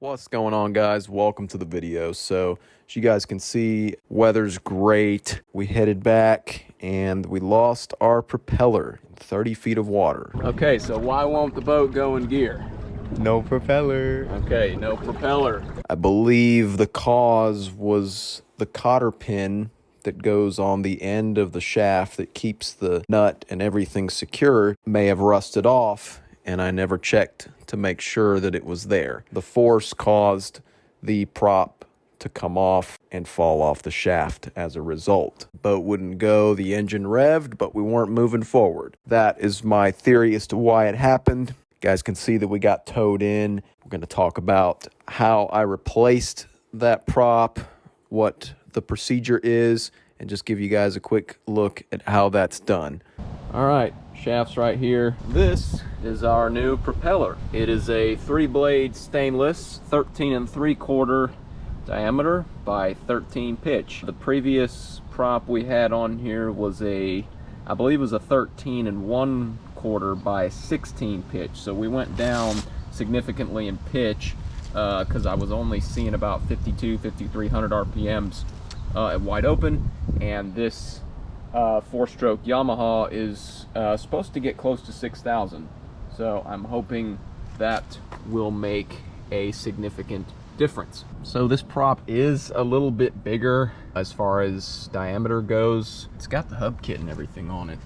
What's going on, guys? Welcome to the video. So as you guys can see, weather's great. We headed back and we lost our propeller in 30 feet of water. Okay, so why won't the boat go in gear? No propeller. Okay, no propeller. I believe the cause was the cotter pin that goes on the end of the shaft that keeps the nut and everything secure may have rusted off, and I never checked to make sure that it was there. The force caused the prop to come off and fall off the shaft as a result. Boat wouldn't go, the engine revved, but we weren't moving forward. That is my theory as to why it happened. You guys can see that we got towed in. We're going to talk about how I replaced that prop, what the procedure is, and just give you guys a quick look at how that's done. All right, shaft's right here. This is our new propeller. It is a 3-blade stainless, 13 3/4 diameter by 13 pitch. The previous prop we had on here was I believe it was a 13 1/4 by 16 pitch. So we went down significantly in pitch because I was only seeing about 5,300 RPMs at wide open, and this 4-stroke Yamaha is supposed to get close to 6,000. So I'm hoping that will make a significant difference. So this prop is a little bit bigger as far as diameter goes. It's got the hub kit and everything on it.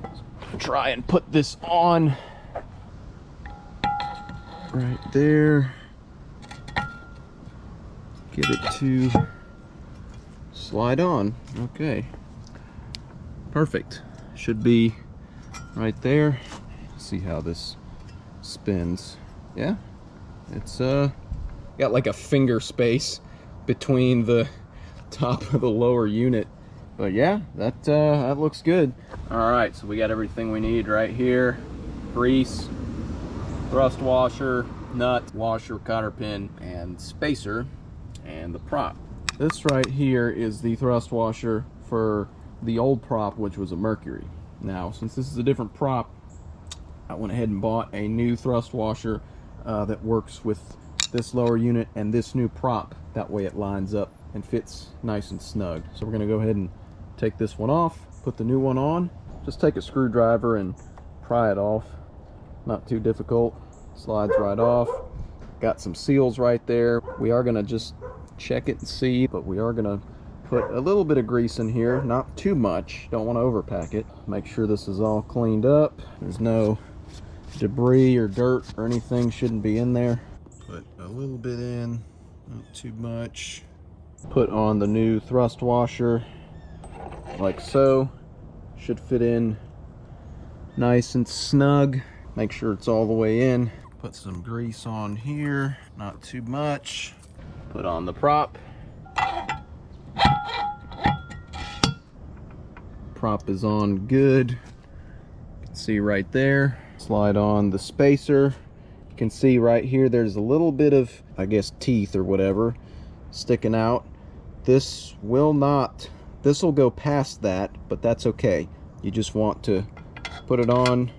So I'll try and put this on right there. Get it to slide on. Okay. Perfect. Should be right there. See how this spins. Yeah, it's got like a finger space between the top of the lower unit, but yeah, that looks good. All right, so we got everything we need right here: grease, thrust washer, nut, washer, cotter pin, and spacer, and the prop. This right here is the thrust washer for the old prop, which was a Mercury. Now, since this is a different prop, I went ahead and bought a new thrust washer that works with this lower unit and this new prop. That way it lines up and fits nice and snug. So we're going to go ahead and take this one off, put the new one on. Just take a screwdriver and pry it off. Not too difficult. Slides right off. Got some seals right there. We are going to just check it and see, but we are going to put a little bit of grease in here, not too much. Don't want to overpack it. Make sure this is all cleaned up. There's no debris or dirt or anything shouldn't be in there. Put a little bit in, not too much. Put on the new thrust washer like so. Should fit in nice and snug. Make sure it's all the way in. Put some grease on here, not too much. Put on the prop. Prop is on good. You can see right there. Slide on the spacer. You can see right here there's a little bit of, I guess, teeth or whatever sticking out. This will go past that, but that's okay. You just want to put it on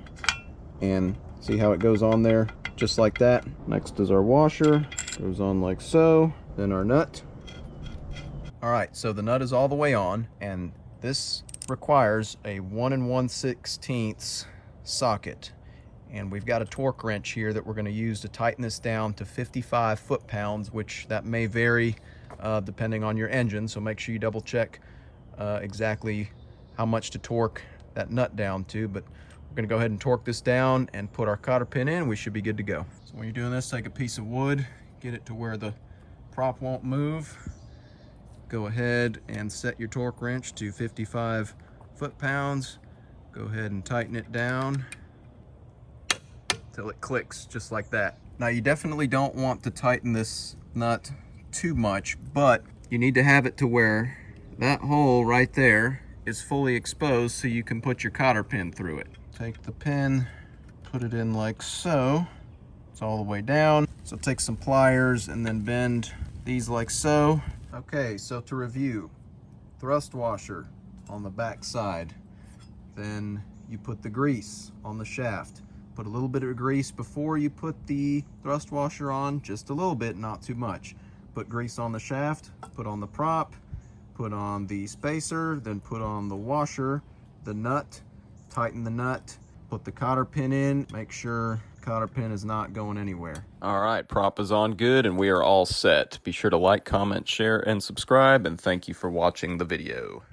and see how it goes on there, just like that. Next is our washer. Goes on like so. Then our nut. All right, so the nut is all the way on, and this requires a 1 1/16 socket. And we've got a torque wrench here that we're going to use to tighten this down to 55 foot-pounds, which that may vary depending on your engine. So make sure you double check exactly how much to torque that nut down to. But we're going to go ahead and torque this down and put our cotter pin in. We should be good to go. So when you're doing this, take a piece of wood, get it to where the prop won't move. Go ahead and set your torque wrench to 55 foot-pounds. Go ahead and tighten it down till it clicks, just like that. Now, you definitely don't want to tighten this nut too much, but you need to have it to where that hole right there is fully exposed so you can put your cotter pin through it. Take the pin, put it in like so. It's all the way down. So take some pliers and then bend these like so. Okay, so to review, thrust washer on the back side, then you put the grease on the shaft, Put a little bit of grease before you put the thrust washer on, just a little bit, not too much. Put grease on the shaft, put on the prop, put on the spacer, then put on the washer, the nut, tighten the nut, put the cotter pin in, make sure cotter pin is not going anywhere. All right, prop is on good and we are all set. Be sure to like, comment, share, and subscribe, and thank you for watching the video.